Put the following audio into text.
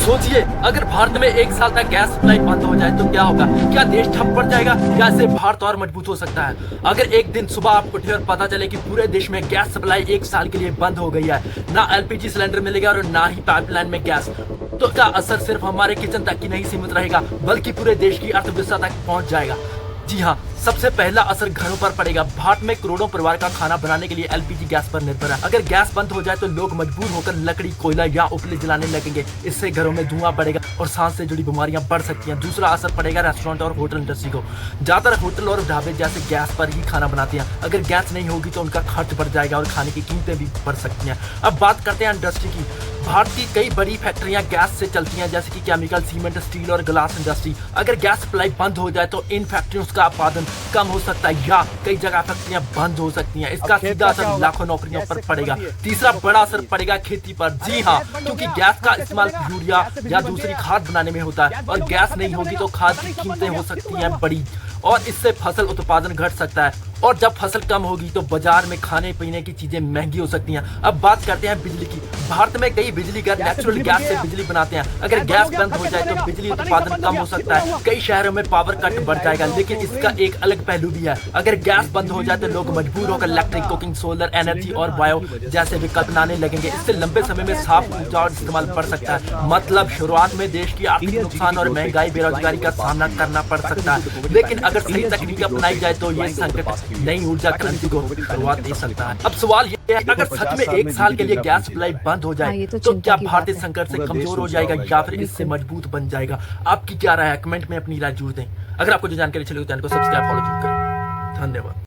सोचिए, अगर भारत में एक साल तक गैस सप्लाई बंद हो जाए तो क्या होगा? क्या देश ठप पड़ जाएगा या इससे भारत और मजबूत हो सकता है? अगर एक दिन सुबह आप उठे और पता चले कि पूरे देश में गैस सप्लाई एक साल के लिए बंद हो गई है, ना एलपीजी सिलेंडर मिलेगा और ना ही पाइपलाइन में गैस, तो इसका असर सिर्फ हमारे किचन तक ही नहीं सीमित रहेगा बल्कि पूरे देश की अर्थव्यवस्था तक पहुंच जाएगा। जी हाँ, सबसे पहला असर घरों पर पड़ेगा। भारत में करोड़ों परिवार का खाना बनाने के लिए एलपीजी गैस पर निर्भर है। अगर गैस बंद हो जाए तो लोग मजबूर होकर लकड़ी, कोयला या उपले जलाने लगेंगे। इससे घरों में धुआं बढ़ेगा और सांस से जुड़ी बीमारियां बढ़ सकती हैं। दूसरा असर पड़ेगा रेस्टोरेंट और होटल इंडस्ट्री को। ज्यादातर होटल और ढाबे जैसे गैस पर ही खाना बनाते हैं। अगर गैस नहीं होगी तो उनका खर्च बढ़ जाएगा और खाने की कीमतें भी बढ़ सकती हैं। अब बात करते हैं इंडस्ट्री की। भारत की कई बड़ी फैक्ट्रियां गैस से चलती हैं, जैसे कि केमिकल, सीमेंट, स्टील और ग्लास इंडस्ट्री। अगर गैस सप्लाई बंद हो जाए तो इन फैक्ट्रियों का उत्पादन कम हो सकता है या कई जगह फैक्ट्रियां बंद हो सकती हैं। इसका सीधा असर लाखों नौकरियों पर पड़ेगा। तीसरा बड़ा असर पड़ेगा खेती पर। जी हाँ, क्योंकि गैस का इस्तेमाल यूरिया या दूसरी खाद बनाने में होता है और गैस नहीं होगी तो खाद की कीमतें हो सकती हैं बड़ी और इससे फसल उत्पादन घट सकता है। और जब फसल कम होगी तो बाजार में खाने पीने की चीजें महंगी हो सकती हैं। अब बात करते हैं बिजली की। भारत में कई बिजली घर नेचुरल गैस से बिजली बनाते हैं। अगर गैस बंद हो जाए तो बिजली उत्पादन कम हो सकता है। कई शहरों में पावर कट बढ़ जाएगा, लेकिन इसका एक अलग पहलू भी है। अगर गैस बंद हो जाए तो लोग मजबूर होकर इलेक्ट्रिक कुकिंग, सोलर एनर्जी और बायो जैसे विकल्प बनाने लगेंगे। इससे लंबे समय में साफ ऊर्जा और इस्तेमाल बढ़ सकता है। मतलब शुरुआत में देश की आर्थिक नुकसान और महंगाई, बेरोजगारी का सामना करना पड़ सकता है, लेकिन अगर सही तकनीक अपनाई जाए तो ये संकट नई ऊर्जा क्रांति को शुरुआत दे सकता है। अब सवाल ये है, अगर सच में एक साल के लिए गैस सप्लाई बंद हो जाए तो क्या भारत इस संकट से कमजोर हो जाएगा या फिर इससे मजबूत बन जाएगा? आपकी क्या राय है? कमेंट में अपनी राय जरूर दें। अगर आपको जो जानकारी चली तो चैनल को सब्सक्राइब, फॉलो जरूर करें। धन्यवाद।